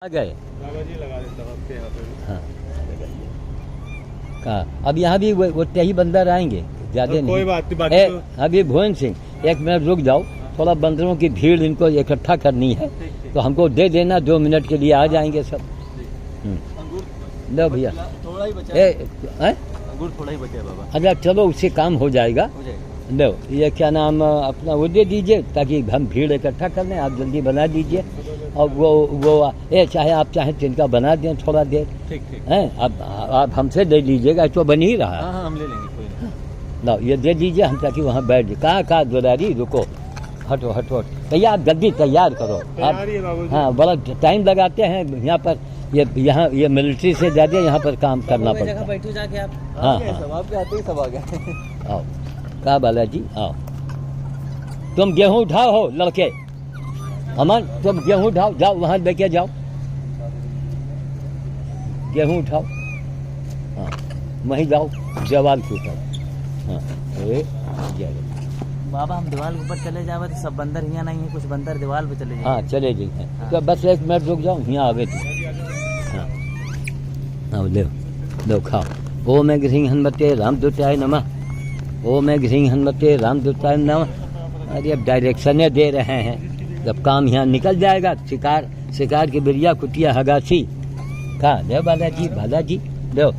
आ गए बाबा जी लगा देता हूँ आपके यहाँ पे भी। हाँ कहाँ अब यहाँ भी वो ही बंदर आएंगे ज्यादा कोई नहीं। बात नहीं, बाकी तो अभी भुवन सिंह एक मिनट रुक जाओ, थोड़ा बंदरों की भीड़ इनको इकट्ठा करनी है तो हमको दे देना, 2 मिनट के लिए आ जाएंगे सब। लो भैया थोड़ा ही बचा अंगूर, थोड़ा ही बचा है बाबा। अच्छा चलो उससे काम हो जाएगा। लो ये क्या नाम अपना वो दे दीजिए ताकि हम भीड़ इकट्ठा कर लें, आप जल्दी बना दीजिए। और वो चाहे आप चाहें तिनका बना दें थोड़ा देर, ठीक ठीक हैं अब आप हमसे दे लीजिएगा, तो बन ही रहा है। हाँ हम ले लेंगे, कोई नहीं। लो ये दे दीजिए हम, ताकि वहाँ बैठ जाए। कहाँ दुलारी रुको, हटो हटो भैया, आप जल्दी तैयार करो आप। तैयार ही है बाबू जी। हाँ बड़ा टाइम लगाते हैं यहाँ पर, ये मिलिट्री से ज़्यादा यहाँ पर काम करना पड़ता है। बैठो जाके आप। हाँ हाँ हाँ सब आपके आते ही सब आ गए। आओ कहा बालाजी आओ, तुम गेहूं उठाओ हो लड़के, अमन तुम गेहूं उठाओ, जाओ वहाँ लेके जाओ गेहूं उठाओ। हाँ वहीं जाओ जवाल के ऊपर। हाँ बाबा हम दीवार के ऊपर चले जावे तो सब बंदर यहाँ नहीं है, कुछ बंदर दीवार पे चले जाए। हाँ चले जाइए। तो बस 1 मिनट रुक जाओ, यहाँ आवे थे। हाँ हाँ लो खाओ। ओम ह्रीं हनुमते रामदूताय नमः, ओम ह्रीं हनुमते रामदूताय नमः। अरे अब डायरेक्शनें दे रहे हैं, जब काम यहाँ निकल जाएगा। शिकार की बिरिया कुटिया हगासी कहा ले बालाजी लो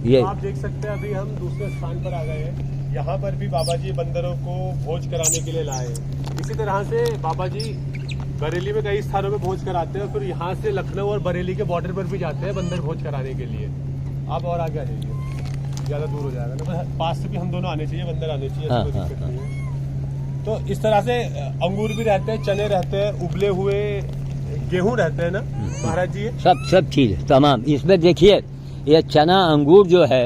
ये आप देख सकते हैं अभी हम दूसरे स्थान पर आ गए हैं। यहाँ पर भी बाबा जी बंदरों को भोज कराने के लिए लाए हैं। इसी तरह से बाबा जी बरेली में कई स्थानों में भोज कराते हैं और फिर यहाँ से लखनऊ और बरेली के बॉर्डर पर भी जाते हैं बंदर भोज कराने के लिए। आप और आगे आ जाइए, ज्यादा दूर हो जाएगा ना, पास से भी हम दोनों आने चाहिए, बंदर आने चाहिए, हाँ, कोई हाँ, दिक्कत नहीं है। तो इस तरह से अंगूर भी रहते हैं, चने रहते हैं, उबले हुए गेहूं रहते हैं ना महाराज जी। सब चीज तमाम इसमें देखिए। ये चना अंगूर जो है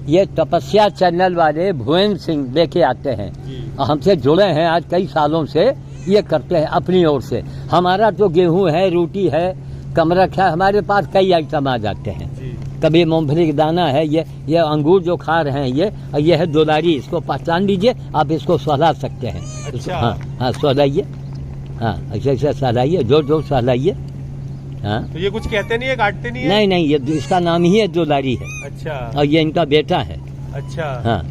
ये तपस्या चैनल वाले भुवन सिंह लेके आते हैं, हमसे जुड़े हैं आज कई सालों से, ये करते हैं अपनी ओर से। हमारा तो गेहूं है, रोटी है, कमरख है, हमारे पास कई आइटम आ जाते हैं। कभी मूंगफली का दाना है, ये अंगूर जो खा रहे हैं ये है दुलारी, इसको पहचान लीजिए, आप इसको सहला सकते हैं। अच्छा। हाँ सहलाइए, हाँ ऐसे सहलाइए, जोर सहलाइए। हाँ तो ये कुछ कहते नहीं है, काटते नहीं है? नहीं ये इसका नाम ही है दुलारी है। अच्छा। और ये इनका बेटा है। अच्छा। हाँ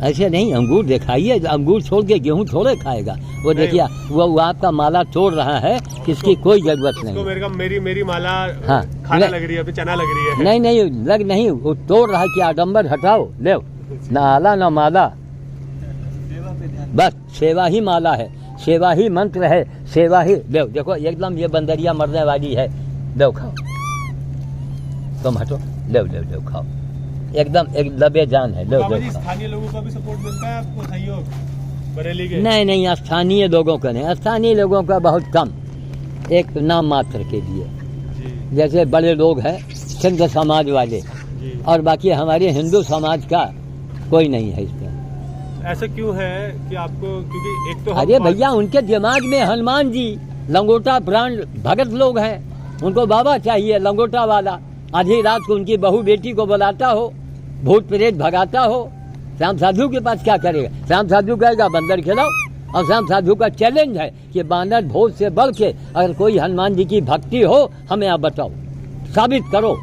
ऐसे नहीं, अंगूर दिखाइए, अंगूर छोड़ के गेहूं थोड़े खाएगा वो। देखिए वो आपका माला तोड़ रहा है, किसकी कोई जरूरत नहीं। मेरी माला हाँ, खाना लग रही है, अभी चना लग रही है। नहीं लग नहीं, वो तोड़ रहा है कि आडम्बर हटाओ, ले ना आला ना माला, बस सेवा ही माला है, सेवा ही मंत्र है, सेवा ही। देखो एकदम ये बंदरिया मरने वाली है, लो खाओ, तुम हटो, ले खाओ, एकदम एक लबे जान है। लो स्थानीय लोगों का भी सपोर्ट मिलता है आपको, सहयोग बरेली के? नहीं स्थानीय लोगों का नहीं, स्थानीय लोगों का बहुत कम, एक नाम मात्र के लिए। जैसे बड़े लोग हैं सिंध समाज वाले, और बाकी हमारे हिंदू समाज का कोई नहीं है इसमें। ऐसा क्यों है कि आपको, क्योंकि एक तो अरे भैया उनके दिमाग में हनुमान जी लंगोटा ब्रांड भगत लोग हैं, उनको बाबा चाहिए लंगोटा वाला। आधी रात को उनकी बहू बेटी को बुलाता हो, भूत प्रेत भगाता हो। श्याम साधु के पास क्या करेगा? श्याम साधु कहेगा बंदर खिलाओ, और श्याम साधु का चैलेंज है कि बानर भोज से बढ़ के अगर कोई हनुमान जी की भक्ति हो, हमें आप बताओ, साबित करो।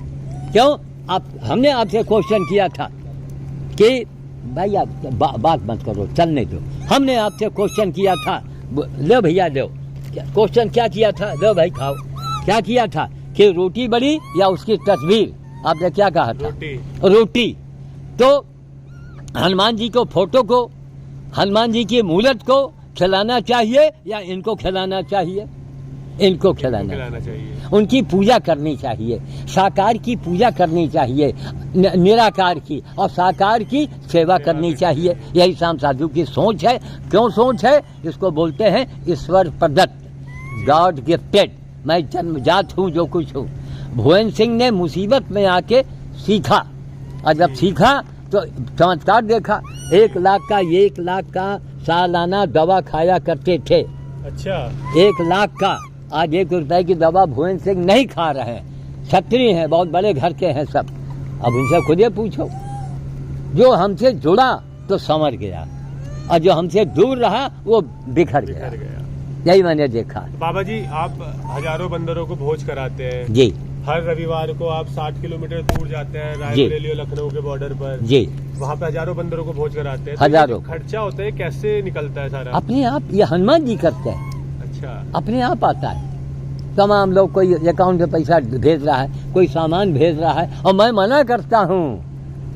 क्यों हमने आपसे क्वेश्चन किया था कि भाई आप बात मत करो, चलने दो। हमने आपसे क्वेश्चन किया था, लो भैया लो, क्वेश्चन क्या किया था? लो भाई खाओ। क्या किया था कि रोटी बड़ी या उसकी तस्वीर? आपने क्या कहा था? रोटी। तो हनुमान जी को, फोटो को, हनुमान जी की मूर्त को खिलाना चाहिए या इनको खिलाना चाहिए? इनको खिलाना चाहिए। उनकी पूजा करनी चाहिए, साकार की पूजा करनी चाहिए, निराकार की, और साकार की सेवा करनी चाहिए। यही श्याम साधु की सोच है। क्यों सोच है? इसको बोलते हैं ईश्वर प्रदत्त, गॉड गिफ्टेड। मैं जन्मजात हूँ जो कुछ हूँ। भुवन सिंह ने मुसीबत में आके सीखा, और जब सीखा तो चमत्कार देखा। 1 लाख का सालाना दवा खाया करते थे। अच्छा। 1 लाख का। आज 1 रुपए की दवा भुवन सिंह नहीं खा रहे हैं। क्षत्रिय हैं, बहुत बड़े घर के हैं सब। अब उनसे खुद ही पूछो। जो हमसे जुड़ा तो संवर गया, और जो हमसे दूर रहा वो बिखर गया। यही मैंने देखा। बाबा जी आप हजारों बंदरों को भोज कराते हैं जी हर रविवार को, आप 60 किलोमीटर दूर जाते हैं रायबरेली और लखनऊ के बॉर्डर पर जी, वहाँ पे हजारों बंदरों को भोज कराते हैं। हजारों। तो खर्चा होता है कैसे निकलता है सारा? अपने आप ये हनुमान जी करते हैं, अच्छा अपने आप आता है। तमाम लोग, कोई अकाउंट में पैसा भेज रहा है, कोई सामान भेज रहा है, और मैं मना करता हूँ।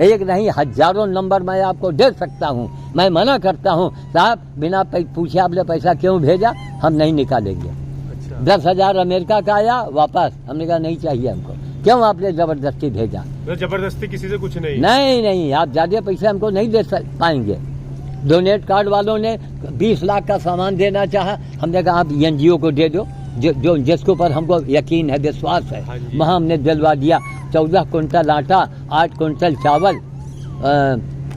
एक नहीं हजारों नंबर मैं आपको दे सकता हूँ। मैं मना करता हूँ, साहब बिना पूछे आपने पैसा क्यों भेजा, हम नहीं निकालेंगे। अच्छा 10,000 अमेरिका का आया वापस, हमने कहा नहीं चाहिए हमको, क्यों आपने जबरदस्ती भेजा। तो जबरदस्ती किसी से कुछ नहीं? नहीं, आप ज्यादा पैसे हमको नहीं दे पाएंगे। डोनेट कार्ड वालों ने 20 लाख का सामान देना चाहा, हमने कहा आप एनजीओ को दे दो, जो जिसके ऊपर हमको यकीन है, विश्वास है, वहाँ हमने दिलवा दिया। 14 कुंटल आटा, 8 कुंटल चावल,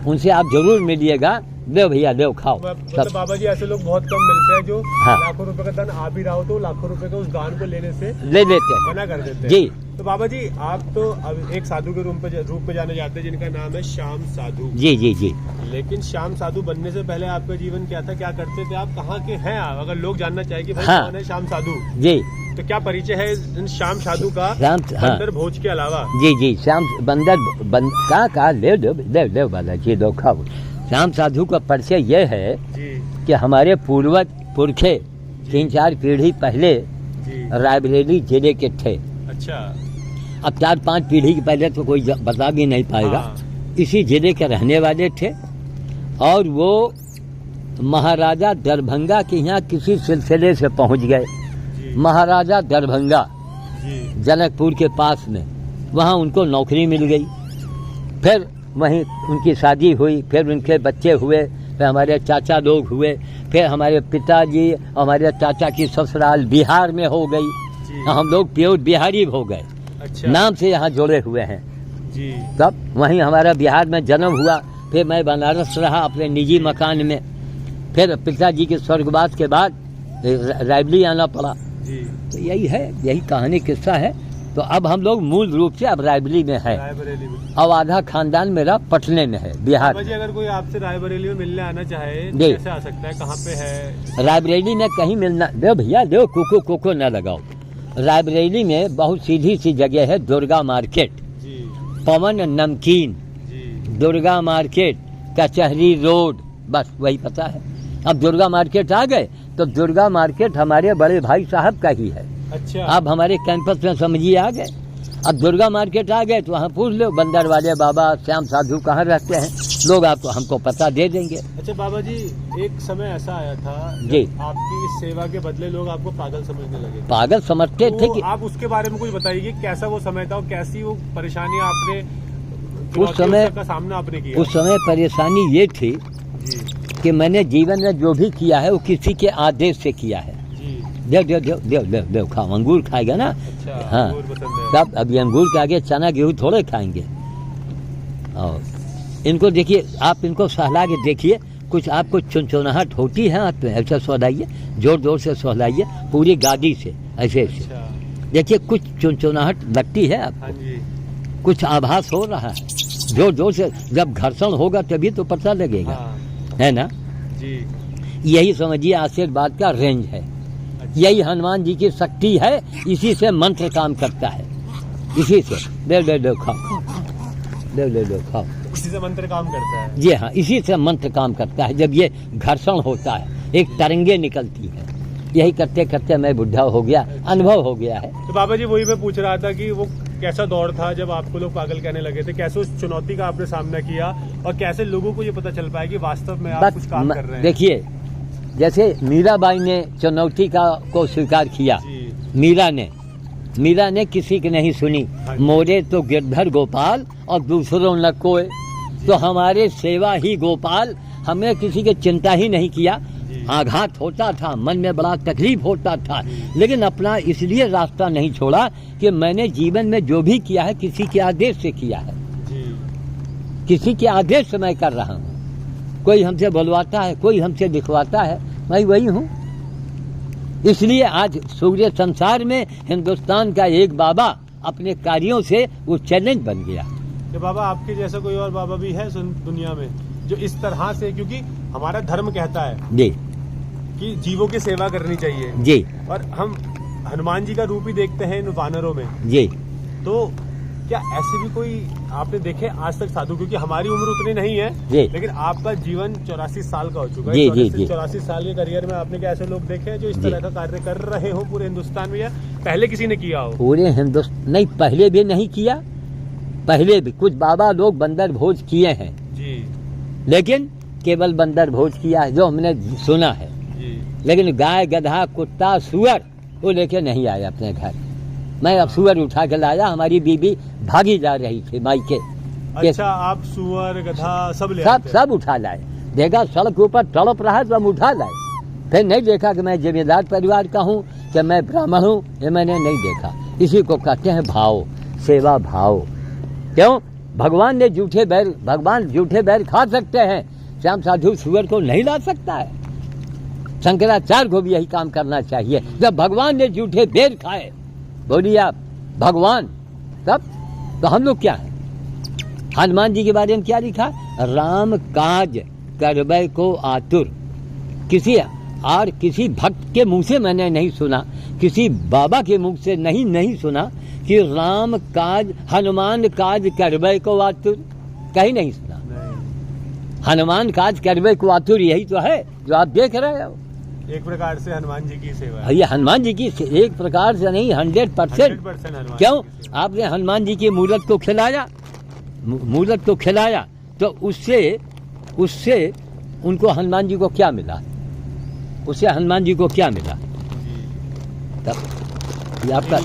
उनसे आप जरूर मिलिएगा। दो भैया दो, खाओ। मतलब बाबा जी ऐसे लोग बहुत कम मिलते हैं जो हाँ। लाखों रुपए का दान आ भी रहा हो तो लाखों रुपए का उस दान को लेने से ले लेते हैं मना कर देते हैं। जी। तो बाबा जी आप तो अब एक साधु के रूप में जाने जाते हैं जिनका नाम है श्याम साधु। जी जी जी। लेकिन श्याम साधु बनने से पहले आपका जीवन क्या था, क्या करते थे आप, कहाँ के हैं आप? अगर लोग जानना चाहे कि भाई हाँ। कौन है श्याम साधु, जी, तो क्या परिचय है इन श्याम साधु का हाँ। बंदर भोज के अलावा? जी, श्याम बंदर का ले बालाजी दो, खाओ। श्याम साधु का परिचय यह है जी कि हमारे पूर्वज पुरखे 3-4 पीढ़ी पहले जी। रायबरेली जिले के थे। अच्छा। अब 4-5 पीढ़ी के पहले तो कोई बता भी नहीं पाएगा। हाँ। इसी जिले के रहने वाले थे, और वो महाराजा दरभंगा के यहाँ किसी सिलसिले से पहुंच गए। जी महाराजा दरभंगा जी जनकपुर के पास में, वहाँ उनको नौकरी मिल गई। फिर वहीं उनकी शादी हुई, फिर उनके बच्चे हुए, फिर हमारे चाचा लोग हुए, फिर हमारे पिताजी, हमारे चाचा की ससुराल बिहार में हो गई। जी। हम लोग प्योर बिहारी हो गए, अच्छा नाम से यहाँ जुड़े हुए हैं। जी तब वहीं हमारा बिहार में जन्म हुआ। फिर मैं बनारस रहा अपने निजी मकान में। फिर पिताजी के स्वर्गवास के बाद रायबरेली आना पड़ा। जी। तो यही है, यही कहानी किस्सा है। तो अब हम लोग मूल रूप से अब रायबरेली में है, रायबरेली में। अब आधा खानदान मेरा पटने में है, बिहार बाबा जी में। अगर कोई आपसे रायबरेली में मिलने आना चाहे तो जी। कैसे आ सकता है, कहाँ पे है? रायबरेली में कहीं मिलना, दो भैया दो, कोको न लगाओ। रायबरेली में बहुत सीधी सी जगह है, दुर्गा मार्केट, जी पवन नमकीन, जी दुर्गा मार्केट, कचहरी रोड, बस वही पता है। अब दुर्गा मार्केट आ गए तो दुर्गा मार्केट हमारे बड़े भाई साहब का ही है। अच्छा। अब हमारे कैंपस में समझिए आ गए। अब दुर्गा मार्केट आ गए तो वहाँ पूछ लो बंदर वाले बाबा श्याम साधु कहाँ रहते हैं, लोग आपको हमको पता दे देंगे। अच्छा बाबा जी एक समय ऐसा आया था जी। आपकी इस सेवा के बदले लोग आपको पागल समझने लगे। पागल समझते थे तो कि आप उसके बारे में कुछ बताइए, कैसा वो समय था और कैसी वो परेशानी आपने उस समय का सामना आपने किया? उस समय परेशानी ये थी जी कि मैंने जीवन में जो भी किया है वो किसी के आदेश से किया है। जी। देव खाओ, अंगूर खाएगा ना। अच्छा हाँ। अंगूर पसंद है। तब अभी अंगूर के आगे चना गेहूँ थोड़े खाएंगे। और इनको देखिए, आप इनको सहला के देखिए, कुछ आपको चुनचुनाहट होती है हाथ में, ऐसा सहलाइए, जोर जोर से सहलाइए, पूरी गादी से ऐसे ऐसे अच्छा। देखिए, कुछ चुनचुनाहट लगती है हाँ आपको, जी। कुछ आभास हो रहा है। जोर जोर से जब घर्षण होगा तभी तो पता लगेगा, हाँ है ना। जी। यही समझिए आशीर्वाद का रेंज है, अच्छा। यही हनुमान जी की शक्ति है, इसी से मंत्र काम करता है, इसी से। देव खाओ, देव खाओ। इसी से मंत्र काम करता है। जी हाँ, इसी से मंत्र काम करता है। जब ये घर्षण होता है, एक तरंगे निकलती है, यही करते करते मैं बुढ़ा हो गया, अनुभव हो गया है। तो बाबा जी वही मैं पूछ रहा था कि वो कैसा दौर था जब आपको लोग पागल कहने लगे थे, कैसे उस चुनौती का आपने सामना किया और कैसे लोगों को ये पता चल पाया कि वास्तव में आप कुछ काम कर रहे हैं? देखिए, जैसे मीराबाई ने चुनौती को स्वीकार किया, मीरा ने किसी की नहीं सुनी। मोरे तो गिरधर गोपाल और दूसरों न कोई, तो हमारे सेवा ही गोपाल, हमें किसी की चिंता ही नहीं किया। आघात होता था, मन में बड़ा तकलीफ होता था, लेकिन अपना इसलिए रास्ता नहीं छोड़ा कि मैंने जीवन में जो भी किया है किसी के आदेश से किया है, किसी के आदेश से मैं कर रहा हूँ। कोई हमसे बुलवाता है, कोई हमसे दिखवाता है, मैं वही हूँ। इसलिए आज सूर्य संसार में हिंदुस्तान का एक बाबा अपने कार्यों से वो चैलेंज बन गया। कि बाबा आपके जैसा कोई और बाबा भी है दुनिया में जो इस तरह से, क्योंकि हमारा धर्म कहता है जी कि जीवों की सेवा करनी चाहिए जी और हम हनुमान जी का रूप ही देखते हैं इन वानरों में, जी तो क्या ऐसे भी कोई आपने देखे आज तक साधु, क्योंकि हमारी उम्र उतनी नहीं है जी लेकिन आपका जीवन 84 साल का हो चुका जी, है। जी, जी। 84 साल के करियर में आपने क्या ऐसे लोग देखे हैं जो इस जी। तरह का कार्य कर रहे हो पूरे हिंदुस्तान में, या पहले किसी ने किया हो? पूरे हिंदुस्तान नहीं, पहले भी नहीं किया, पहले भी कुछ बाबा लोग बंदर भोज किए हैं, जी लेकिन केवल बंदर भोज किया है जो हमने सुना है। जी लेकिन गाय गधा कुत्ता सुअर वो लेके नहीं आया अपने घर। मैं अब सुअर उठा के लाया, हमारी बीबी भागी जा रही थी मायके, अच्छा, आप सुअर गधा सब ले आते हैं? सब उठा लाए। देखा सड़क के ऊपर तड़प रहा है तो हम उठा लाए। फिर नहीं देखा कि मैं जिम्मेदार परिवार का हूँ, कि मैं ब्राह्मण हूँ, ये मैंने नहीं देखा। इसी को कहते हैं भाव, सेवा भाव। क्यों? भगवान ने झूठे बैल, भगवान झूठे बैल खा सकते हैं, श्याम साधु सुअर को नहीं ला सकता है। शंकराचार्य को भी यही काम करना चाहिए। जब भगवान ने झूठे बैल खाए, बोलिए आप भगवान, तब तो हम लोग क्या हैं? हनुमान जी के बारे में क्या लिखा? राम काज करबै को आतुर। किसी भक्त के मुंह से मैंने नहीं सुना, किसी बाबा के मुंह से नहीं सुना कि राम काज हनुमान काज करबै को आतुर, कहीं नहीं सुना। नहीं। हनुमान काज करबै को आतुर यही तो है जो आप देख रहे हो। एक प्रकार से हनुमान जी की सेवा है। ये हनुमान जी की एक प्रकार से नहीं, 100%। 100% हनुमान क्यों? जी की सेवा। आपने हनुमान जी की मूरत को खिलाया, तो उससे उनको हनुमान जी को क्या मिला? उससे हनुमान जी को क्या मिला? तब ये आपका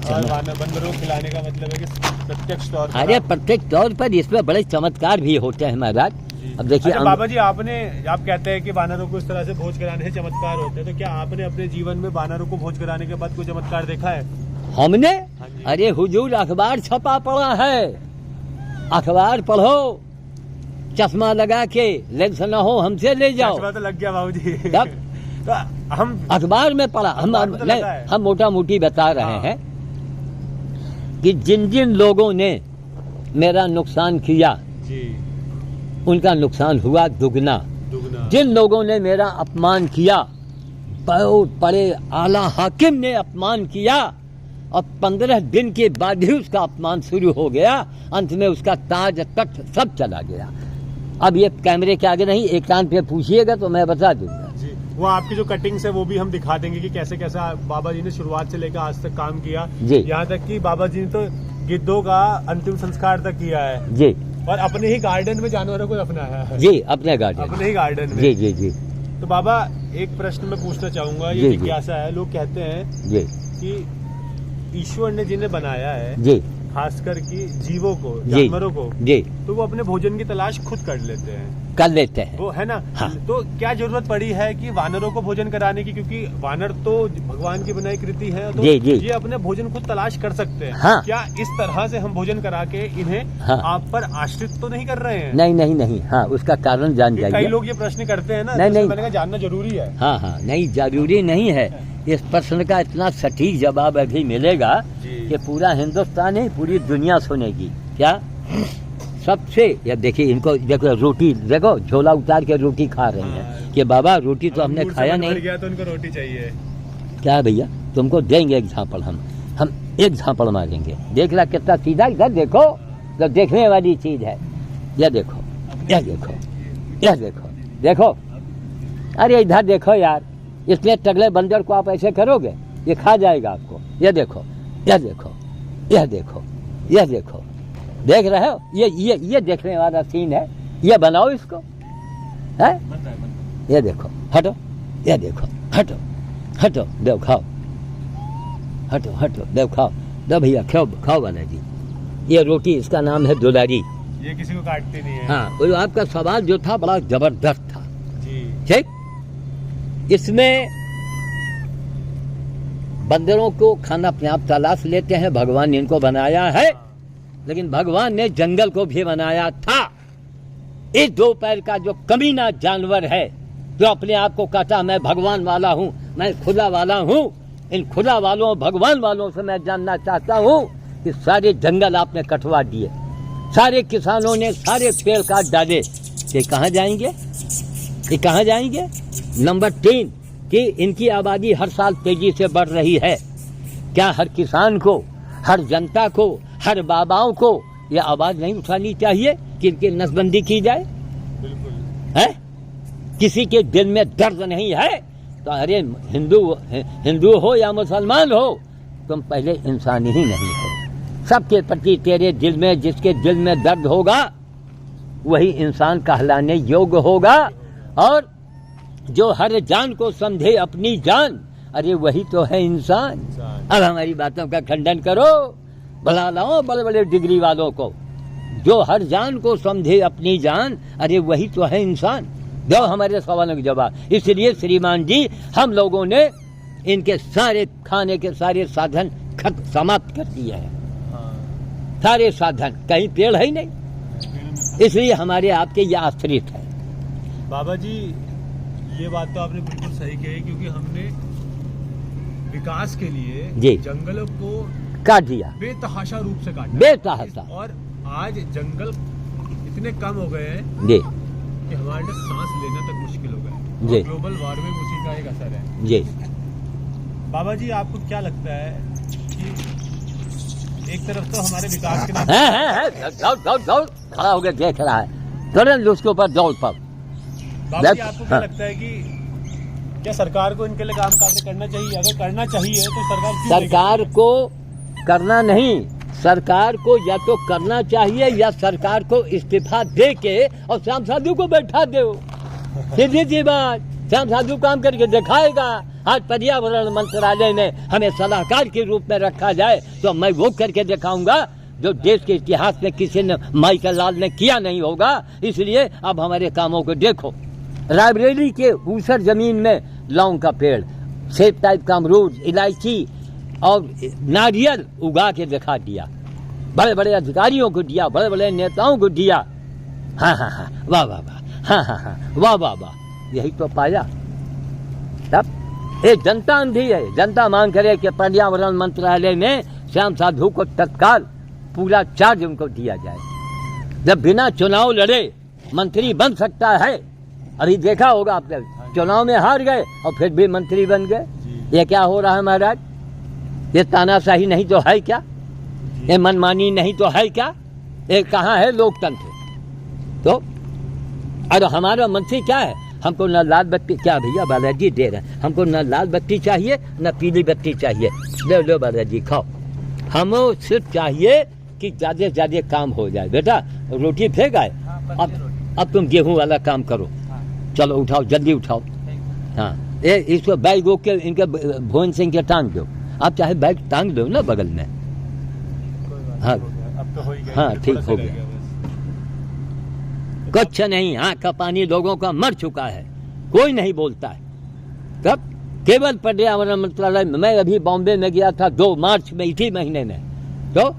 और बंदरों को खिलाने का मतलब है कि प्रत्यक्ष तौर पर अरे प्रत्येक तौर पर इसमें बड़े चमत्कार भी होते हैं महाराज। अब देखिए अच्छा, बाबा जी आप कहते हैं कि वानरों को इस तरह से भोज कराने से चमत्कार होते हैं, तो क्या आपने अपने जीवन में वानरों को भोज कराने के बाद कोई चमत्कार देखा है? हमने, हाँ जी। अरे हुजूर अखबार छपा पड़ा है, अखबार पढ़ो, चश्मा लगा के, लेंस न हो हमसे ले जाओ। चश्मा तो लग गया बाबू जी। तब तो हम अखबार में पढ़ा, अखबार में तो लगा है। हम मोटा मोटी बता रहे हाँ। हैं कि जिन जिन लोगों ने मेरा नुकसान किया जी उनका नुकसान हुआ दुगना। दुगना। जिन लोगों ने मेरा अपमान किया, बहुत बड़े आला हाकिम ने अपमान किया और 15 दिन के बाद ही उसका अपमान शुरू हो गया, अंत में उसका ताज तख्त सब चला गया। अब ये कैमरे के आगे नहीं, एक कान पे पूछिएगा तो मैं बता दूंगा। जी, वो आपकी जो कटिंग्स है वो भी हम दिखा देंगे कि कैसे कैसे बाबा जी ने शुरुआत से लेकर आज तक काम किया। जी। यहाँ तक कि बाबा जी ने तो गिद्धों का अंतिम संस्कार तक किया है जी और अपने ही गार्डन में जानवरों को दफनाया है। जी, अपने गार्डन, अपने ही गार्डन में। जी जी जी तो बाबा एक प्रश्न मैं पूछना चाहूंगा, जी, ये जी। जिज्ञासा है, लोग कहते हैं जी कि ईश्वर ने जिन्हें बनाया है, जी खासकर कि जीवों को, जी जानवरों को, जी तो वो अपने भोजन की तलाश खुद कर लेते हैं, कर लेते हैं। वो है ना। हाँ। तो क्या जरूरत पड़ी है कि वानरों को भोजन कराने की, क्योंकि वानर तो भगवान की बनाई कृति है, तो जी, जी। ये अपने भोजन खुद तलाश कर सकते हैं। हाँ। क्या इस तरह से हम भोजन करा के इन्हें हाँ। आप पर आश्रित तो नहीं कर रहे हैं? नहीं, हाँ, उसका कारण जान कई जाइए। लोग ये प्रश्न करते हैं ना, नहीं, तो नहीं। मैंने कहा जानना जरूरी है। हाँ, नहीं जरूरी नहीं है। इस प्रश्न का इतना सटीक जवाब अभी मिलेगा जी। कि पूरा हिंदुस्तान ही, पूरी दुनिया सुनेगी। क्या सबसे, या देखिए इनको, देखो रोटी, देखो झोला उतार के रोटी खा रही है हाँ। कि बाबा रोटी तो हमने अंगूर से खाया मन भर नहीं। गया तो उनको रोटी चाहिए। क्या है भैया, तुमको देंगे एग्जाम्पल, हम एक झापड़ मारेंगे। देख ला कितना सीधा, इधर देखो, तो देखने वाली चीज है। यह देखो, यह देखो, यह देखो, देखो, अरे इधर देखो यार, इतने टगले बंदर को आप ऐसे करोगे, ये खा जाएगा आपको। यह देखो, यह देखो, यह देखो, यह देखो, देख रहे हो? ये देखने वाला सीन है। ये बनाओ इसको, है? ये देखो, हटो, ये देखो, हटो, हटो, देव खाओ, हटो, हटो, देव खाओ, दो भैया खाओ बना जी। ये रोटी, इसका नाम है दुलारी। ये किसी को काटती नहीं है। हाँ, वो आपका सवाल जो था बड़ा जबरदस्त था। जी। ठीक, इसमें बंदरों को खाना अपने आप तलाश लेते हैं, भगवान ने इनको बनाया है, लेकिन भगवान ने जंगल को भी बनाया था। इस दो पैर का जो कमीना जानवर है, जो अपने आप को कहता मैं भगवान वाला हूँ, मैं खुदा वाला हूँ, इन खुदा वालों, भगवान वालों से मैं जानना चाहता हूँ कि सारे जंगल आपने कटवा दिए, सारे किसानों ने सारे पेड़ काट डाले, ये कहाँ जाएंगे? ये कहाँ जाएंगे? नंबर 3, कि इनकी आबादी हर साल तेजी से बढ़ रही है। क्या हर किसान को, हर जनता को, हर बाबाओं को ये आवाज नहीं उठानी चाहिए कि इनकी नसबंदी की जाए? बिल्कुल है किसी के दिल में दर्द नहीं है तो अरे हिंदू हो या मुसलमान हो, तुम पहले इंसान ही नहीं हो। सबके प्रति तेरे दिल में, जिसके दिल में दर्द होगा वही इंसान कहलाने योग्य होगा। और जो हर जान को समझे अपनी जान, अरे वही तो है इंसान। अब हमारी बातों का खंडन करो, बुला लाओ बड़े बड़े डिग्री वालों को। जो हर जान को समझे अपनी जान, अरे वही तो है इंसान। दो हमारे सवालों के जवाब। इसलिए श्रीमान जी, हम लोगों ने इनके सारे खाने के सारे साधन समाप्त कर दिए हैं। सारे साधन, कहीं पेड़ है ही नहीं, इसलिए हमारे आपके ये आश्रित है। बाबा जी, ये बात तो आपने बिल्कुल सही कही, क्योंकि हमने विकास के लिए जी जंगलों को काट दिया, बेतहाशा रूप से काटा, बेतहाशा। और आज जंगल इतने कम हो गए हैं जी कि हमारे लिए सांस लेना तक मुश्किल हो गया जी। है। ग्लोबल वार्मिंग उसी का एक असर है। जी बाबा जी, आपको क्या लगता है कि एक तरफ तो हमारे विकास के नाम दौड़ खड़ा हो गया, देख रहा है तुरंत उसके ऊपर दौड़ पर। बाबा जी, आपको क्या लगता है कि क्या सरकार को इनके लिए काम कार्य करना चाहिए? अगर करना चाहिए तो सरकार को करना नहीं, सरकार को या तो करना चाहिए या सरकार को इस्तीफा दे के और श्याम साधु को बैठा दो। सीधी सी बात, श्याम साधु काम करके दिखाएगा। आज पर्यावरण मंत्रालय में हमें सलाहकार के रूप में रखा जाए तो मैं वो करके दिखाऊंगा जो देश के इतिहास में किसी ने, माइकल लाल ने किया नहीं होगा। इसलिए अब हमारे कामों को देखो। रायबरेली के ऊसर जमीन में लौंग का पेड़, सेब टाइप का अमरूद, इलायची और नारियल उगा के दिखा दिया। बड़े बड़े अधिकारियों को दिया, बड़े बड़े नेताओं को दिया। हाँ हाँ हाँ, वाह वाह वाह, हाँ हाँ हाँ, वाह वाह वाह। यही तो पाया। तब ये जनता अंधी है। जनता मांग करे कि पर्यावरण मंत्रालय में श्याम साधु को तत्काल पूरा चार्ज उनको दिया जाए। जब बिना चुनाव लड़े मंत्री बन सकता है, अभी देखा होगा आपने, चुनाव में हार गए और फिर भी मंत्री बन गए। ये क्या हो रहा है महाराज? ये तानाशाही नहीं तो है क्या? ये मनमानी नहीं तो है क्या? ये कहाँ है लोकतंत्र? तो अरे हमारा मंत्री क्या है? हमको न लाल बत्ती, क्या भैया बालाजी दे रहे हैं, हमको न लाल बत्ती चाहिए न पीली बत्ती चाहिए। लो लो बालाजी खाओ। हमें सिर्फ चाहिए कि ज्यादा से ज्यादा काम हो जाए। बेटा रोटी फेंक आए, अब तुम गेहूं वाला काम करो। चलो उठाओ, जल्दी उठाओ। हाँ, ये इसको बैग रोक के इनके भुवन सिंह के टांग दो। आप चाहे बैग टांग दो ना बगल में। हाँ अब तो हो ही गया। हाँ, ठीक हो गया। कुछ नहीं, आँख का पानी लोगों का मर चुका है, कोई नहीं बोलता है। तब केवल पर्यावरण मंत्रालय में, मैं अभी बॉम्बे में गया था 2 मार्च में, इसी महीने में, तो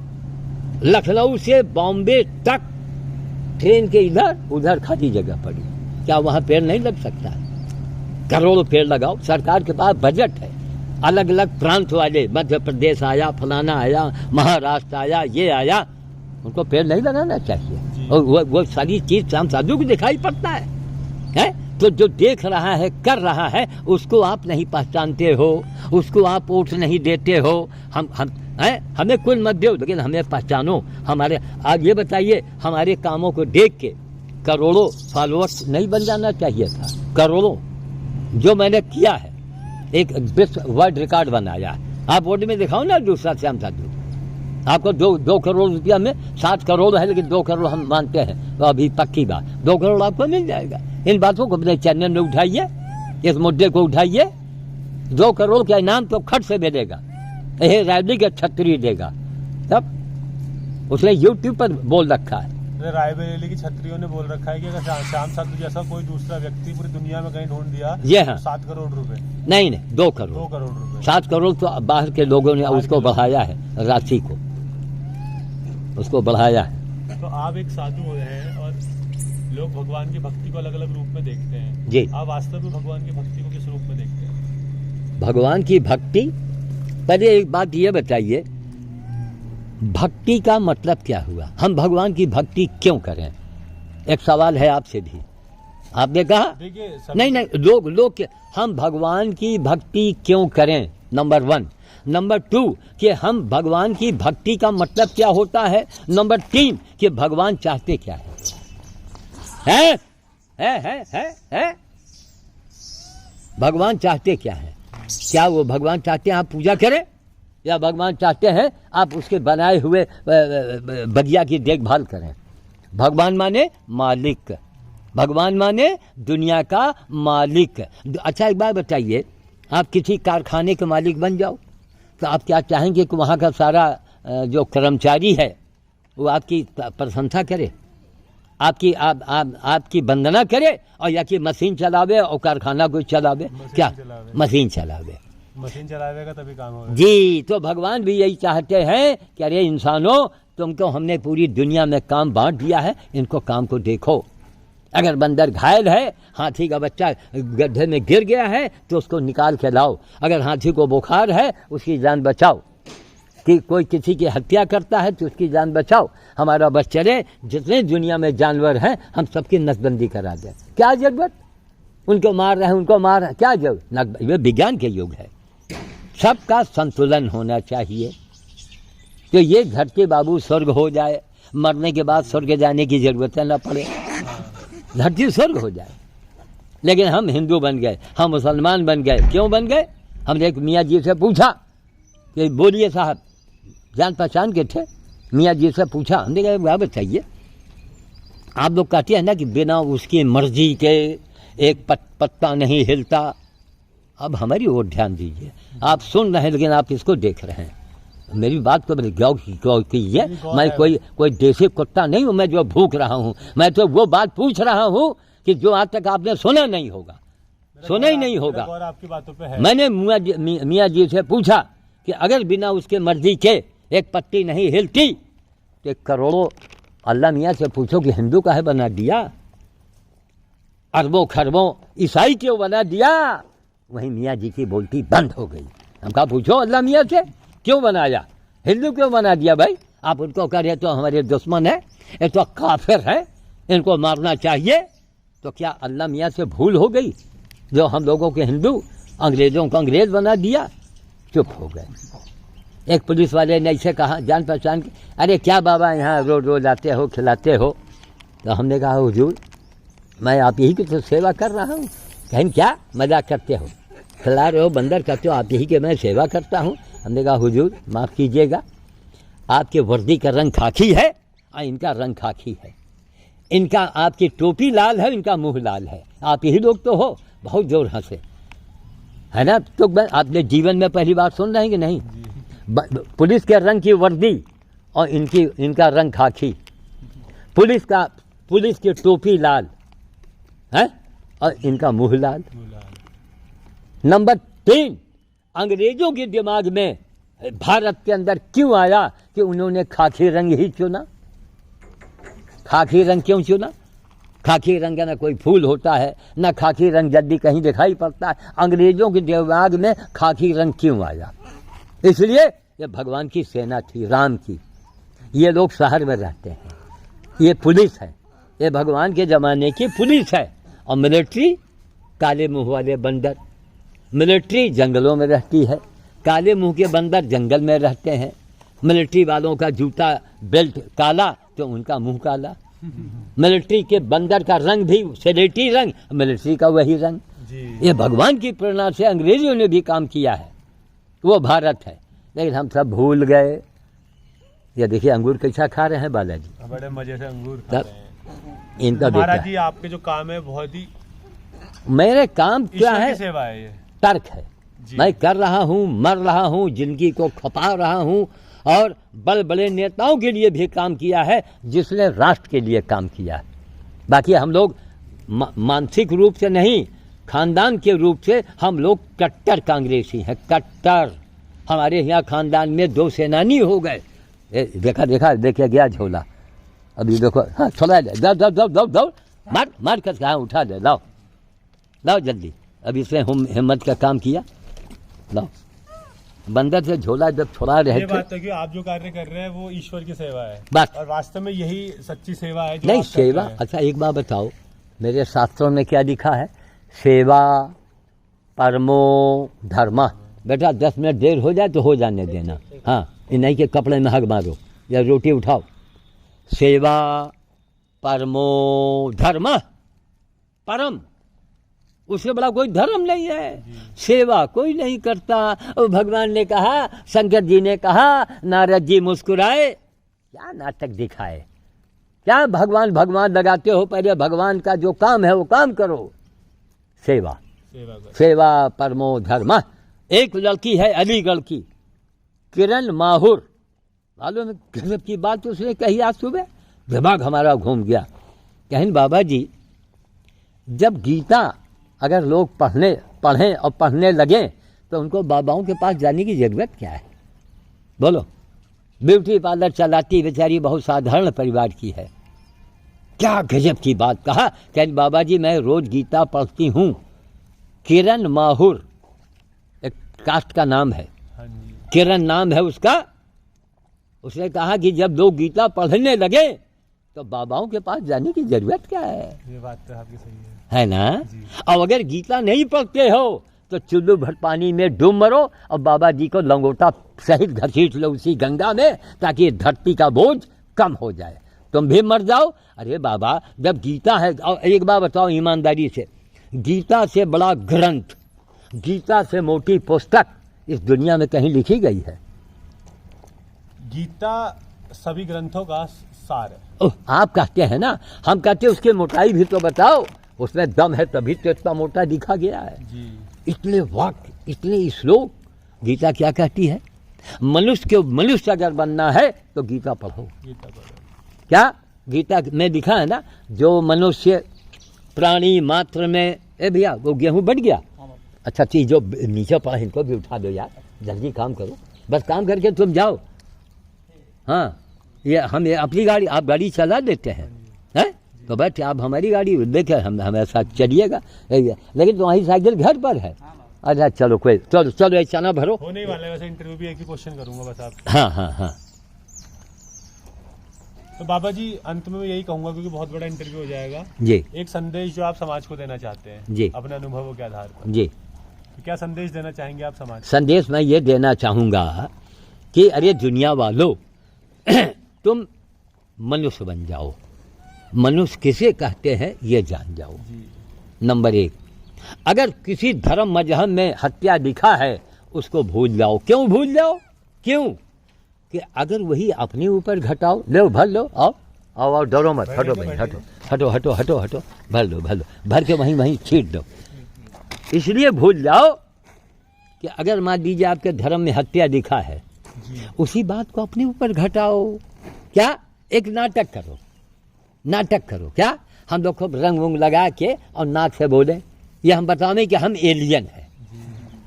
लखनऊ से बॉम्बे तक ट्रेन के इधर उधर खाली जगह पड़ी। क्या वहाँ पेड़ नहीं लग सकता? करोड़ों पेड़ लगाओ। सरकार के पास बजट है, अलग अलग प्रांत वाले, मध्य प्रदेश आया, फलाना आया, महाराष्ट्र आया, ये आया, उनको पेड़ नहीं लगाना चाहिए। और वो सारी चीज श्याम साधु को दिखाई पड़ता है? तो जो देख रहा है, कर रहा है, उसको आप नहीं पहचानते हो, उसको आप वोट नहीं देते हो। हमें कुल मत दो, लेकिन हमें पहचानो। हमारे आज ये बताइए, हमारे कामों को देख के करोड़ों फॉलोअर्स नहीं बन जाना चाहिए था? करोड़ों जो मैंने किया है, एक विश्व वर्ल्ड रिकॉर्ड बनाया। आप वोट में दिखाओ ना दूसरा श्याम साधु। आपको 2 करोड़ रुपया में 7 करोड़ है, लेकिन 2 करोड़ हम मानते हैं, तो अभी पक्की बात 2 करोड़ आपको मिल जाएगा। इन बातों को अपने चैनल में उठाइए, इस मुद्दे को उठाइए। 2 करोड़ का इनाम तो खट से मिलेगा, यह रैली का छतरी देगा। तब उसने यूट्यूब पर बोल रखा है, रायबरेली की छत्रियों ने बोल रखा है कि अगर श्याम साधु जैसा कोई दूसरा व्यक्ति पूरी दुनिया में कहीं ढूंढ दिया, ये हाँ, 7 करोड़ रुपए। नहीं 2 करोड़। 2 करोड़ रुपए। 7 करोड़ तो बाहर के लोगों ने उसको बढ़ाया है, राशि को उसको बढ़ाया है। तो आप एक साधु हैं और लोग भगवान की भक्ति को अलग अलग रूप में देखते हैं जी। आप वास्तव में भगवान की भक्ति को किस रूप में देखते हैं? भगवान की भक्ति, पहले एक बात ये बताइए, भक्ति का मतलब क्या हुआ? हम भगवान की भक्ति क्यों करें? एक सवाल है आपसे भी। आपने कहा देखिए नहीं नहीं, लोग हम भगवान की भक्ति क्यों करें, नंबर 1। नंबर 2 कि हम भगवान की भक्ति का मतलब क्या होता है। नंबर 3 कि भगवान चाहते क्या है? भगवान चाहते क्या है? क्या वो भगवान चाहते हैं आप पूजा करें, या भगवान चाहते हैं आप उसके बनाए हुए बगिया की देखभाल करें? भगवान माने मालिक, भगवान माने दुनिया का मालिक। अच्छा एक बात बताइए, आप किसी कारखाने के मालिक बन जाओ तो आप क्या चाहेंगे कि वहाँ का सारा जो कर्मचारी है वो आपकी प्रशंसा करे, आपकी वंदना करे, और या कि मशीन चलावे और कारखाना कोई चलावे? क्या मशीन चलावे? मशीन चलावेगा तभी काम होगा जी। तो भगवान भी यही चाहते हैं कि अरे इंसानों, तुमको हमने पूरी दुनिया में काम बांट दिया है, इनको काम को देखो। अगर बंदर घायल है, हाथी का बच्चा गड्ढे में गिर गया है तो उसको निकाल के लाओ। अगर हाथी को बुखार है उसकी जान बचाओ। कि कोई किसी की हत्या करता है तो उसकी जान बचाओ। हमारा बस चले, जितने दुनिया में जानवर हैं हम सबकी नसबंदी करा दें। क्या जरूरत? उनको मार रहे हैं, उनको मार रहे हैं, क्या जरूरत? ये विज्ञान के युग है, सबका संतुलन होना चाहिए। तो ये धरती बाबू स्वर्ग हो जाए, मरने के बाद स्वर्ग जाने की जरूरत न पड़े, धरती स्वर्ग हो जाए। लेकिन हम हिंदू बन गए, हम मुसलमान बन गए। क्यों बन गए? हमने एक मियाँ जी से पूछा कि बोलिए साहब, जान पहचान के थे, मियाँ जी से पूछा, हमने कहा क्या बताइए, आप लोग कहते हैं ना कि बिना उसकी मर्जी के एक पत्ता नहीं हिलता। अब हमारी ओर ध्यान दीजिए, आप सुन रहे हैं लेकिन आप इसको देख रहे हैं। मेरी बात को गौर कीजिए। मैं कोई देसी कुत्ता नहीं हूँ मैं जो भूख रहा हूँ। मैं तो वो बात पूछ रहा हूँ कि जो आज तक आपने सुना नहीं होगा, सुना ही नहीं होगा। आपकी बातों पे है। मैंने मियाँ जी से पूछा कि अगर बिना उसके मर्जी के एक पत्ती नहीं हिलती तो करोड़ों, अल्लाह मियाँ से पूछो कि हिंदू काहे बना दिया, अरबों खरबों ईसाई क्यों बना दिया? वहीं मियाँ जी की बोलती बंद हो गई। हम कहा पूछो अल्लाह मियाँ से क्यों बनाया, हिंदू क्यों बना दिया? भाई आप उनको कह रहे तो हमारे दुश्मन है, ये तो काफिर है, इनको मारना चाहिए। तो क्या अल्लाह मियाँ से भूल हो गई जो हम लोगों के हिंदू, अंग्रेज़ों को अंग्रेज़ बना दिया? चुप हो गए। एक पुलिस वाले ने ऐसे कहा जान पहचान के, अरे क्या बाबा यहाँ रोज रोज आते हो खिलाते हो? तो हमने कहा हुजूर मैं आप यही की तो सेवा कर रहा हूँ। कहें क्या मजाक करते हो, खिला रहे हो, बंदर करते हो, आप यही के मैं सेवा करता हूँ। हमने कहा हुजूर माफ़ कीजिएगा, आपके वर्दी का रंग खाकी है और इनका रंग खाकी है, इनका आपकी टोपी लाल है, इनका मुंह लाल है, आप यही लोग तो हो। बहुत जोर हंसे, है ना? तो आपने जीवन में पहली बार सुन रहे हैं कि नहीं? पुलिस के रंग की वर्दी और इनका रंग खाकी, पुलिस की टोपी लाल है और इनका मुंह लाल। नंबर 3, अंग्रेजों के दिमाग में भारत के अंदर क्यों आया कि उन्होंने खाकी रंग ही चुना? खाकी रंग क्यों चुना? खाकी रंग का ना कोई फूल होता है, ना खाकी रंग जल्दी कहीं दिखाई पड़ता है। अंग्रेजों के दिमाग में खाकी रंग क्यों आया? इसलिए ये भगवान की सेना थी, राम की। ये लोग शहर में रहते हैं, ये पुलिस है, ये भगवान के ज़माने की पुलिस है। और मिलिट्री काले मुंह वाले बंदर, मिलिट्री जंगलों में रहती है, काले मुंह के बंदर जंगल में रहते हैं। मिलिट्री वालों का जूता बेल्ट काला तो उनका मुंह काला। मिलिट्री के बंदर का रंग भी स्लेटी रंग, मिलिट्री का वही रंग। ये भगवान की प्रेरणा से अंग्रेजों ने भी काम किया है, वो भारत है। लेकिन हम सब भूल गए। ये देखिए अंगूर कैसा खा रहे हैं बालाजी, बड़े मजे से अंगूर खा रहे हैं। इनका महाराज जी आपके जो काम है बहुत ही, मेरे काम क्या है? सेवा है, ये तर्क है। मैं कर रहा हूँ, मर रहा हूँ, जिंदगी को खपा रहा हूँ। और बड़े बड़े नेताओं के लिए भी काम किया है जिसने राष्ट्र के लिए काम किया है। बाकी हम लोग मानसिक रूप से नहीं, खानदान के रूप से हम लोग कट्टर कांग्रेसी हैं, कट्टर। हमारे यहाँ खानदान में 2 सेनानी हो गए। देखा देखे गया झोला, अभी देखो, हाँ छोड़ा दे, दौड़ मार कर कहाँ उठा दे, लाओ जल्दी। अब इसने हिम्मत का काम किया, लाओ। बंदर से झोला जब छोड़ा रहे थे। बात है कि आप जो कार्य कर रहे हैं वो ईश्वर की सेवा है बस, और वास्तव में यही सच्ची सेवा है जो नहीं आप सेवा। करते हैं। अच्छा एक बात बताओ, मेरे शास्त्रों में क्या लिखा है? सेवा परमो धर्म। बेटा 10 मिनट देर हो जाए तो हो जाने देना। हाँ, ये नहीं कि कपड़े में हग मारो या रोटी उठाओ। सेवा परमो धर्म, परम, उससे बड़ा कोई धर्म नहीं है। सेवा कोई नहीं करता। और भगवान ने कहा, शंकर जी ने कहा, नारद जी मुस्कुराए, क्या नाटक दिखाए, क्या भगवान भगवान लगाते हो, पहले भगवान का जो काम है वो काम करो। सेवा सेवा परमो धर्म। एक लड़की है अलीगढ़ की, किरण माहुर, मालूम है गजब की बात उसने कही आज सुबह, दिमाग हमारा घूम गया। कहें बाबा जी, जब गीता अगर लोग पढ़ें और पढ़ने लगें तो उनको बाबाओं के पास जाने की ज़रूरत क्या है? बोलो। ब्यूटी पार्लर चलाती बेचारी बहुत साधारण परिवार की है। क्या गजब की बात कहा। कहें बाबा जी मैं रोज गीता पढ़ती हूँ। किरण माहुर एक कास्ट का नाम है, किरण नाम है उसका। उसने कहा कि जब लोग गीता पढ़ने लगे तो बाबाओं के पास जाने की जरूरत क्या है? ये बात तो आपकी सही है ना? और अगर गीता नहीं पढ़ते हो तो चुल्लू भर पानी में डूब मरो और बाबा जी को लंगोटा सहित घसीट लो उसी गंगा में, ताकि धरती का बोझ कम हो जाए, तुम भी मर जाओ। अरे बाबा, जब गीता है, और एक बार बताओ ईमानदारी से, गीता से बड़ा ग्रंथ, गीता से मोटी पुस्तक इस दुनिया में कहीं लिखी गई है? गीता सभी ग्रंथों का सार है। आप कहते हैं ना, हम कहते हैं उसकी मोटाई भी तो बताओ, उसमें दम है तभी तो इतना मोटा लिखा गया है जी। इतने वाक्य, इतने श्लोक। गीता क्या कहती है? मनुष्य अगर बनना है तो गीता पढ़ो। क्या गीता में लिखा है ना, जो मनुष्य प्राणी मात्र में, ए भैया वो गेहूं बढ़ गया, अच्छा चीज जो नीचे पड़ा इनको भी उठा दो यार, जल्दी काम करो, बस काम करके तुम जाओ। हाँ, ये हम ये अपनी गाड़ी, आप गाड़ी चला देते हैं, हैं? तो बैठ आप हमारी गाड़ी देखे हम हमारे साथ चलिएगा, लेकिन तुम्हारी साइकिल घर पर है। अच्छा चलो कोई, चलो ऐसा ना भरो, होने वाला है। वैसे इंटरव्यू भी एक ही क्वेश्चन करूंगा बस आप। हाँ हाँ हाँ। तो बाबा जी अंत में मैं यही कहूंगा, क्योंकि बहुत बड़ा इंटरव्यू हो जाएगा जी, एक संदेश जो आप समाज को देना चाहते हैं जी, अपने अनुभवों के आधार पर, जी, तो क्या संदेश देना चाहेंगे आप समाज को? संदेश मैं ये देना चाहूँगा कि अरे दुनिया वालों, तुम मनुष्य बन जाओ। मनुष्य किसे कहते हैं ये जान जाओ। नंबर 1, अगर किसी धर्म मजहब में हत्या लिखा है उसको भूल जाओ। क्यों भूल जाओ? क्यों कि अगर वही अपने ऊपर घटाओ, लो भर लो, आओ आओ आओ, डरो मत, हटो भाई, हटो हटो हटो हटो हटो, भर लो भर लो, भर के वहीं छीट दो। इसलिए भूल जाओ कि अगर मान लीजिए आपके धर्म में हत्या लिखा है, उसी बात को अपने ऊपर घटाओ। क्या? एक नाटक करो, नाटक करो। क्या? हम लोग खूब रंग वंग लगा के और नाक से बोले, ये हम बतावें कि हम एलियन हैं।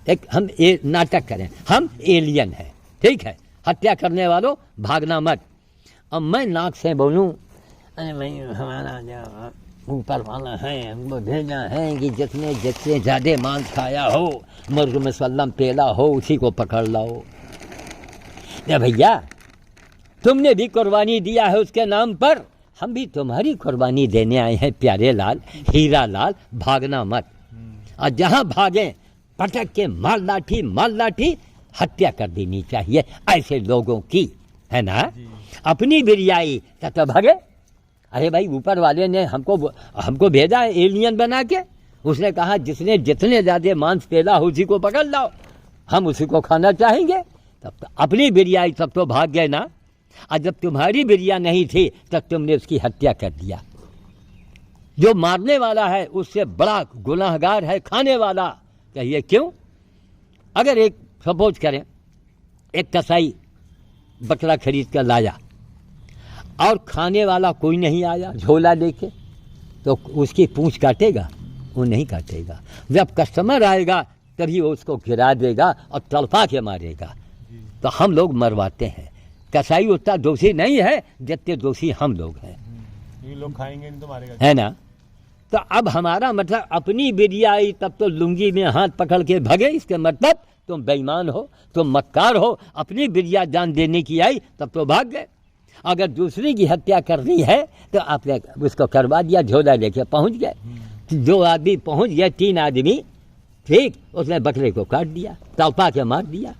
एक हम नाटक करें, हम एलियन हैं, ठीक है? हत्या करने वालों भागना मत। अब मैं नाक से बोलूं, अरे भाई हमारा जो ऊपर वाला है हमको भेजा है कि जितने ज़्यादा मांस खाया हो, मुर्ग मुसल्लम पेला हो, उसी को पकड़ लाओ। या भैया तुमने भी कुर्बानी दिया है उसके नाम पर, हम भी तुम्हारी कुर्बानी देने आए हैं प्यारे लाल, हीरा लाल, भागना मत। और जहां भागें पटक के मार लाठी हत्या कर देनी चाहिए ऐसे लोगों की, है ना? अपनी बिरियाई तो भागे। अरे भाई ऊपर वाले ने हमको भेजा है एलियन बना के, उसने कहा जिसने जितने ज़्यादा मांस पेला हो उसी को पकड़ लाओ, हम उसी को खाना चाहेंगे। तब तो अपनी बिरियाई तब तो भाग गए ना। और जब तुम्हारी बिरिया नहीं थी तब तुमने उसकी हत्या कर दिया। जो मारने वाला है उससे बड़ा गुनाहगार है खाने वाला। कहिए क्यों? अगर एक सपोज करें, एक कसाई बकरा खरीद कर लाया और खाने वाला कोई नहीं आया झोला लेके, तो उसकी पूंछ काटेगा? वो नहीं काटेगा। जब कस्टमर आएगा तभी वो उसको गिरा देगा और तड़पा के मारेगा। तो हम लोग मरवाते हैं। कसाई उतना दोषी नहीं है जितने दोषी हम लोग हैं। ये लोग खाएंगे नहीं तो मारेगा, है ना? तो अब हमारा मतलब अपनी बिरिया आई तब तो लुंगी में हाथ पकड़ के भगे, इसके मतलब तुम बेईमान हो, तुम मक्कार हो। अपनी बिरिया जान देने की आई तब तो भाग गए। अगर दूसरे की हत्या करनी है तो आपने उसको करवा दिया, झोला लेके पहुंच गए। 2 आदमी पहुंच गए, 3 आदमी, ठीक, उसने बकरे को काट दिया, तड़पा के मार दिया।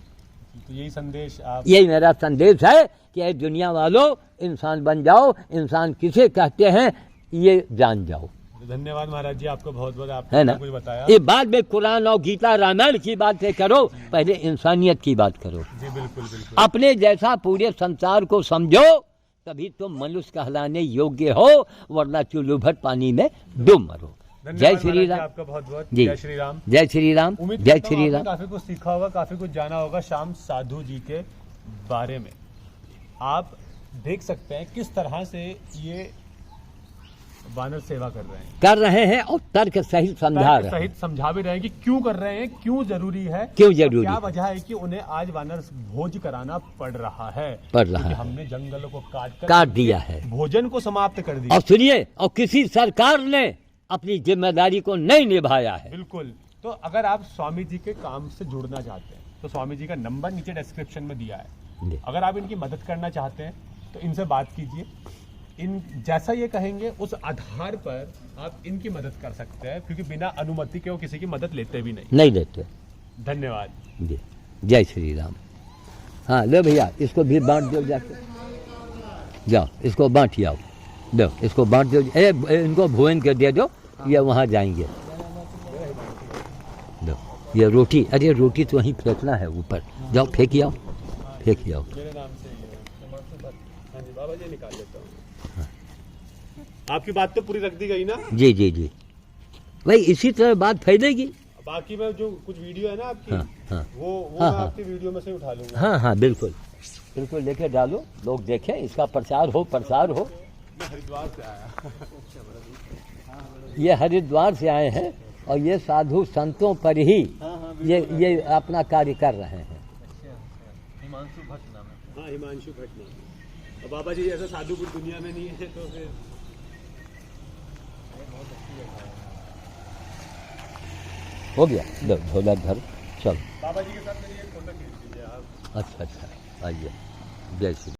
तो यही संदेश आप, यही मेरा संदेश है कि ए दुनिया वालों, इंसान बन जाओ, इंसान किसे कहते हैं ये जान जाओ। धन्यवाद महाराज जी, आपको बहुत बहुत, है ना, आपने कुछ बताया। ये बाद में कुरान और गीता रामायण की बातें करो, पहले इंसानियत की बात करो। जी बिल्कुल बिल्कुल। अपने जैसा पूरे संसार को समझो, तभी तुम मनुष्य कहलाने योग्य हो, वरना चुल्लू भर पानी में डूब मरो। जय श्री राम। आपका बहुत बहुत जी, जय श्री राम। जय श्री राम। उम्मीद जय करता हूं श्री आपने राम। काफी कुछ सीखा होगा, काफी कुछ जाना होगा श्याम साधु जी के बारे में। आप देख सकते हैं किस तरह से ये वानर सेवा कर रहे हैं और तर्क सहित समझा रहे हैं। सहित समझा भी रहे हैं कि क्यों कर रहे हैं, क्यों जरूरी है, क्यों जरूरी क्या है। वजह है कि उन्हें आज वानर भोज कराना पड़ रहा है। क्योंकि हमने जंगलों को काट दिया है, भोजन को समाप्त कर दिया। और सुनिए, और किसी सरकार ने अपनी जिम्मेदारी को नहीं निभाया है। बिल्कुल। तो अगर आप स्वामी जी के काम से जुड़ना चाहते हैं तो स्वामी जी का नंबर नीचे डिस्क्रिप्शन में दिया है। अगर आप इनकी मदद करना चाहते हैं तो इनसे बात कीजिए। इन जैसा ये कहेंगे उस आधार पर आप इनकी मदद कर सकते हैं, क्योंकि बिना अनुमति के वो किसी की मदद लेते भी नहीं लेते। धन्यवाद जी, जय श्री राम। हाँ, लो भैया, इसको भी बांट दो, जाके जाओ, इसको बांट आओ, दो, इसको बांट दो। इनको भुवन के दे दो, ये वहाँ जाएंगे। दो, ये रोटी, अरे रोटी तो वहीं फेंकना है ऊपर, जाओ फेंक आओ, फेंक आओ। मेरे नाम से हाँ जी बाबा जी, निकाल लेता हूँ। आपकी बात तो पूरी रख दी गई ना? जी जी जी, भाई इसी तरह बात फैलेगी। बाकी मैं जो कुछ वीडियो है ना आपकी, वो हाँ, मैं हाँ। आपकी वीडियो में से उठा लूंगा। हाँ हाँ, बिल्कुल बिल्कुल, लेके डालो, लोग देखें, इसका प्रचार हो, प्रसार हो। मैं हरिद्वार से आया। ये हरिद्वार से आए हैं और ये साधु संतों पर ही ये अपना कार्य कर रहे हैं। हिमांशु भट्ट नाम है। हाँ, हिमांशु भट्ट नाम है। और बाबा जी ऐसा साधु कुछ दुनिया में नहीं है, तो फिर हो गया, लो झोला धर, चलो। बाबा जी के साथ मेरी एक फोटो खींच लीजिए आप। अच्छा, आइए, जय श्री